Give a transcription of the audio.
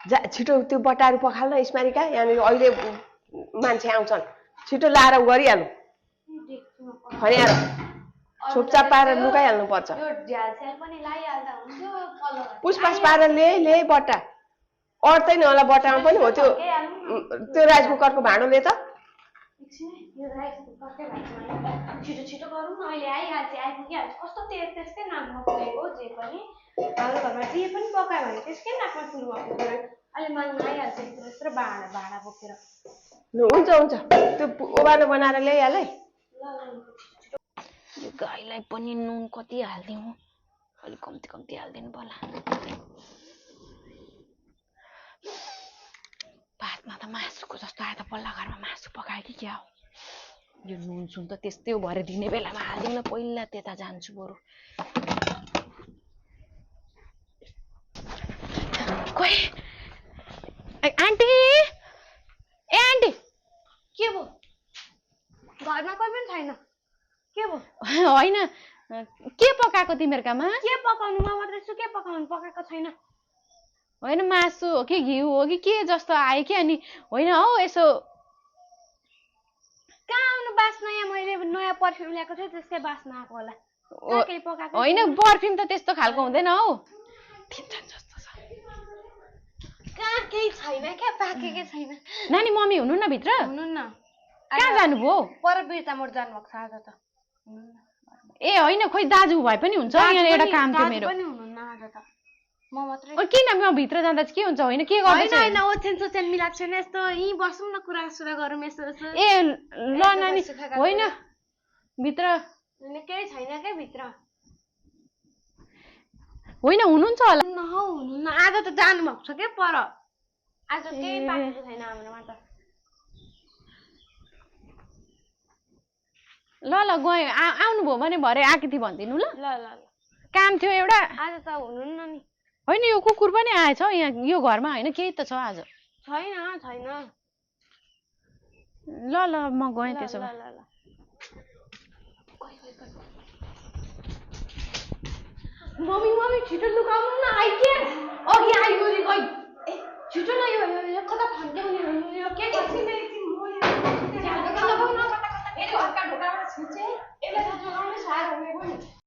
छिटो त्यो बटाहरू पखाल्न स्मारिका यहाँनिर अहिले मान्छे आउँछन् छिटो लाएर गरिहाल्नु खन्याएर छोपचाप पारेर लुकाइहाल्नु पर्छ पुसपास पारेर ल्याए बट्टा अट्दैन होला बट्टामा पनि हो त्यो राइस कुकरको भाँडोले त छिटो छिटो गरौँ न अहिले आइहाल्छ आइपुगिहाल्छ कस्तो त्यसकै नाकमा पुगेको जे पनि हाम्रो घरमा जे पनि पकायो भने त्यसकै नाकमा सुरुमा पुग्यो अहिले माग्न आइहाल्छ यत्रो भाँडा बोकेर हुन्छ हुन्छ त्यो ओभानो बनाएर ल्याइहाल है यो गाईलाई पनि नुन कति हाल्दिउँ अलिक कम्ती कम्ती हाल्दिनु पर्ला भातमा त मासुको जस्तो आयो त पल्ला घरमा मासु पकायो कि क्या हो यो नुन सुन त त्यस्तै हो भएर दिने बेलामा हालिदिउँ न पहिला त्यता जान्छु बरु खोइ आन्टी ए आन्टी के भयो घरमा कोही पनि छैन के भयो होइन के पकाएको तिमीहरूकामा के पकाउनु म मात्रै छु के पकाउनु पकाएको छैन होइन मासु हो कि घिउ हो कि के जस्तो आयो कि अनि होइन हौ यसो कहाँ आउनु बास्ना यहाँ मैले नयाँ पर्फ्युम ल्याएको थिएँ त्यसकै बास्ना आएको होला होइन पर्फ्युम त त्यस्तो खालको हुँदैन हौ कहाँ केही छैन क्या पाकेकै छैन नानी मम्मी हुनु न भित्र हुनुहुन्न कहाँ जानुभयो पर बिर्ता मोड जानुभएको छ आज त ए होइन खोइ दाजु भए पनि हुन्छ यहाँ एउटा काम थियो मेरो पनि हुनुहुन्न आज त म मात्रै किन म भित्र जाँदा चाहिँ के हुन्छ होइन के गर्दैछ होइन ओछ्यान सोछ्यान मिलाएको छैन यस्तो यहीँ बसौँ न कुरा सुरा गरौँ यसो यसो ए ल नानी होइन भित्र केही छैन क्या भित्र होइन हुनुहुन्छ होला हौ हुनुहुन्न आज त जानुभएको छ क्या पर आज केही पाकेको छैन हाम्रोमा त ल ल गएँ आउनुभयो भने भरे आएको थिएँ भनिदिनु ल ल ल काम थियो एउटा आज त हुनुहुन्न नि होइन यो कुकुर पनि आएछ यहाँ यो घरमा होइन केही त छ आज छैन छैन ल ल म गएँ त्यसो भए मम्मी छिटो लुकाउनु न आइके अघि आइगयो